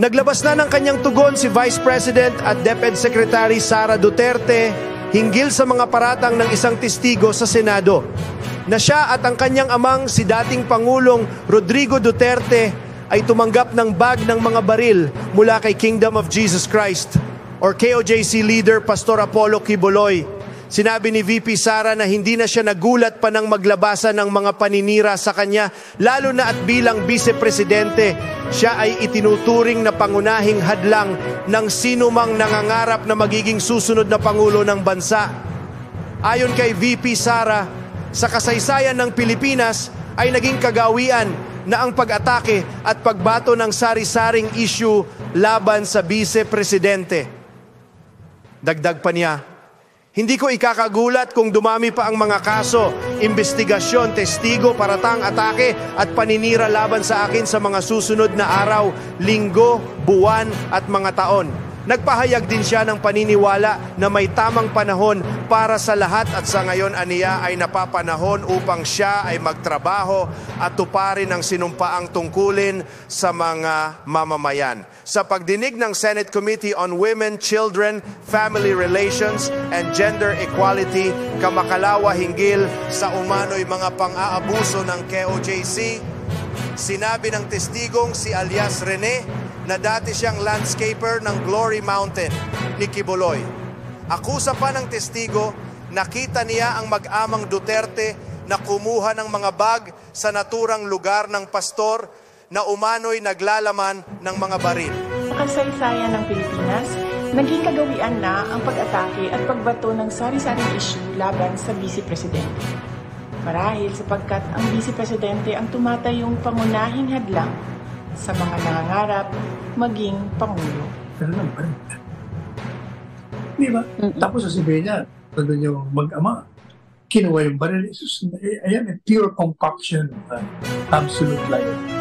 Naglabas na ng kanyang tugon si Vice President at DepEd Secretary Sara Duterte hinggil sa mga paratang ng isang testigo sa Senado na siya at ang kanyang amang si dating Pangulong Rodrigo Duterte ay tumanggap ng bag ng mga baril mula kay Kingdom of Jesus Christ or KOJC leader Pastor Apollo Quiboloy. Sinabi ni VP Sara na hindi na siya nagulat pa ng maglabasan ng mga paninira sa kanya, lalo na at bilang vice-presidente, siya ay itinuturing na pangunahing hadlang ng sinumang nangangarap na magiging susunod na Pangulo ng bansa. Ayon kay VP Sara, sa kasaysayan ng Pilipinas ay naging kagawian na ang pag-atake at pagbato ng sari-saring issue laban sa vice-presidente. Dagdag pa niya, hindi ko ikakagulat kung dumami pa ang mga kaso, investigasyon, testigo, paratang, atake at paninira laban sa akin sa mga susunod na araw, linggo, buwan at mga taon. Nagpahayag din siya ng paniniwala na may tamang panahon para sa lahat at sa ngayon aniya ay napapanahon upang siya ay magtrabaho at tuparin ang sinumpaang tungkulin sa mga mamamayan. Sa pagdinig ng Senate Committee on Women, Children, Family Relations and Gender Equality, kamakalawa hinggil sa umano'y mga pang-aabuso ng KOJC, sinabi ng testigong si alias Rene na dati siyang landscaper ng Glory Mountain ni Quiboloy. Akusa pa ng testigo, nakita niya ang mag-amang Duterte na kumuha ng mga bag sa naturang lugar ng pastor na umano'y naglalaman ng mga baril. Sa kasaysayan ng Pilipinas, naging kagawian na ang pag-atake at pagbato ng sari-saring issue laban sa vice-presidente. Marahil sapagkat ang vice-presidente ang tumatayong pangunahing hadlang sa mga nangangarap maging Pangulo. Pero lang pa rin. Di ba? Tapos sasabihin niya, nandun yung mag-ama, kinuha yung baril. Ayan, pure concoction, absolute liar.